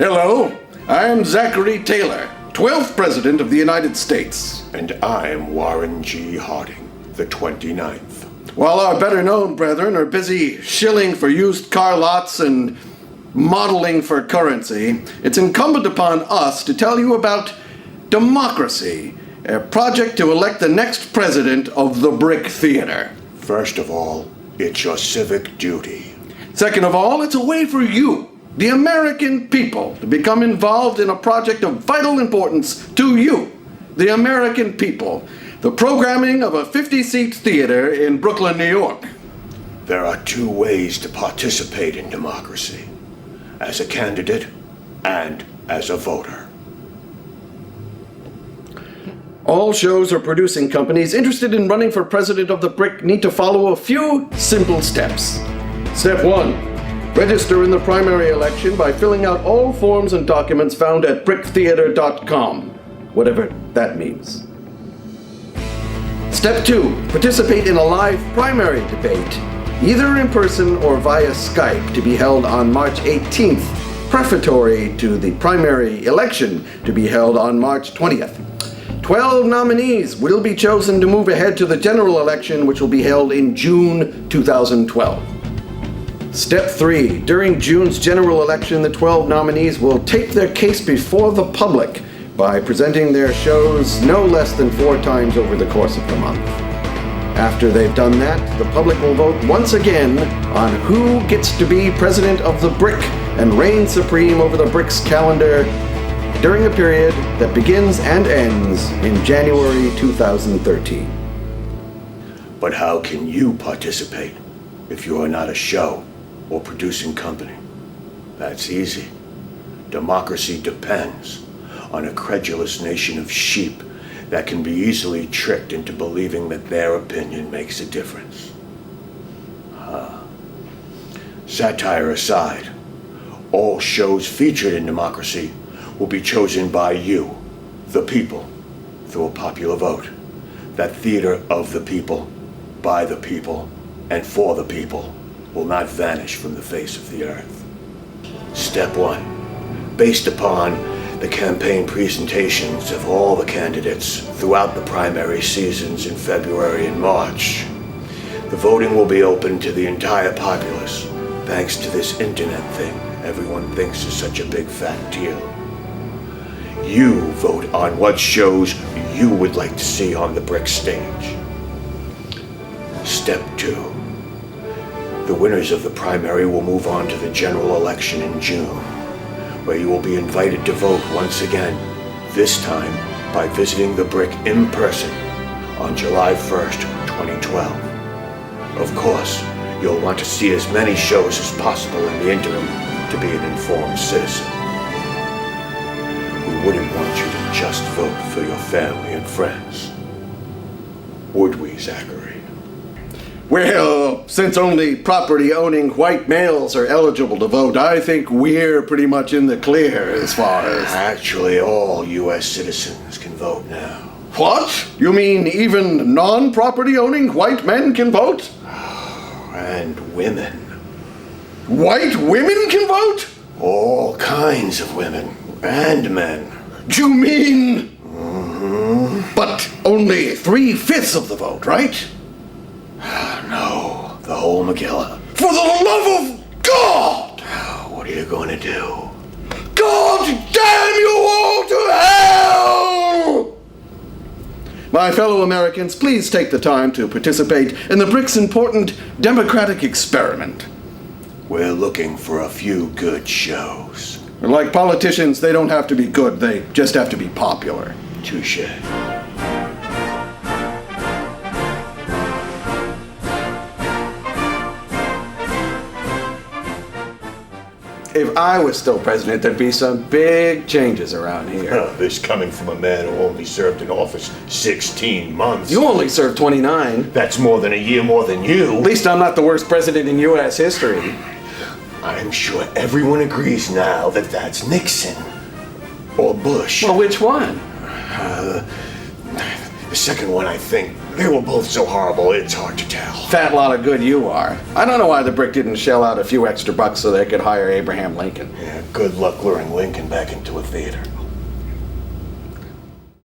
Hello, I'm Zachary Taylor, 12th President of the United States. And I'm Warren G. Harding, the 29th. While our better-known brethren are busy shilling for used car lots and modeling for currency, it's incumbent upon us to tell you about democracy, a project to elect the next president of the Brick Theater. First of all, it's your civic duty. Second of all, it's a way for you, the American people, to become involved in a project of vital importance to you, the American people, the programming of a 50-seat theater in Brooklyn, New York. There are two ways to participate in democracy: as a candidate and as a voter. All shows or producing companies interested in running for president of the Brick need to follow a few simple steps. Step 1. Register in the primary election by filling out all forms and documents found at bricktheater.com, whatever that means. Step 2. Participate in a live primary debate, either in person or via Skype, to be held on March 18th, prefatory to the primary election to be held on March 20th. 12 nominees will be chosen to move ahead to the general election, which will be held in June 2012. Step 3. During June's general election, the 12 nominees will take their case before the public by presenting their shows no less than 4 times over the course of the month. After they've done that, the public will vote once again on who gets to be president of the Brick and reign supreme over the Brick's calendar during a period that begins and ends in January 2013. But how can you participate if you are not a show or producing company? That's easy. Democracy depends on a credulous nation of sheep that can be easily tricked into believing that their opinion makes a difference. Satire aside, all shows featured in democracy will be chosen by you, the people, through a popular vote. That theater of the people, by the people, and for the people will not vanish from the face of the earth. Step 1. Based upon the campaign presentations of all the candidates throughout the primary seasons in February and March, the voting will be open to the entire populace, thanks to this internet thing everyone thinks is such a big fat deal. You vote on what shows you would like to see on the Brick stage. Step 2. The winners of the primary will move on to the general election in June, where you will be invited to vote once again, this time by visiting the Brick in person on July 1st, 2012. Of course, you'll want to see as many shows as possible in the interim to be an informed citizen. We wouldn't want you to just vote for your family and friends. Would we, Zachary? Well, since only property-owning white males are eligible to vote, I think we're pretty much in the clear as far as... Actually, all U.S. citizens can vote now. What? You mean even non-property-owning white men can vote? And women. White women can vote? All kinds of women and men. Do you mean... But only 3/5 of the vote, right? No, the whole Megillah. For the love of God! What are you going to do? God damn you all to hell! My fellow Americans, please take the time to participate in the Brick's important democratic experiment. We're looking for a few good shows. Like politicians, they don't have to be good, they just have to be popular. Touché. If I was still president, there'd be some big changes around here. This coming from a man who only served in office 16 months. You only served 29. That's more than a year more than you. At least I'm not the worst president in U.S. history. I'm sure everyone agrees now that that's Nixon. Or Bush. Well, which one? The second one, I think. They were both so horrible, it's hard to tell. Fat lot of good you are. I don't know why the Brick didn't shell out a few extra bucks so they could hire Abraham Lincoln. Yeah, good luck luring Lincoln back into a theater.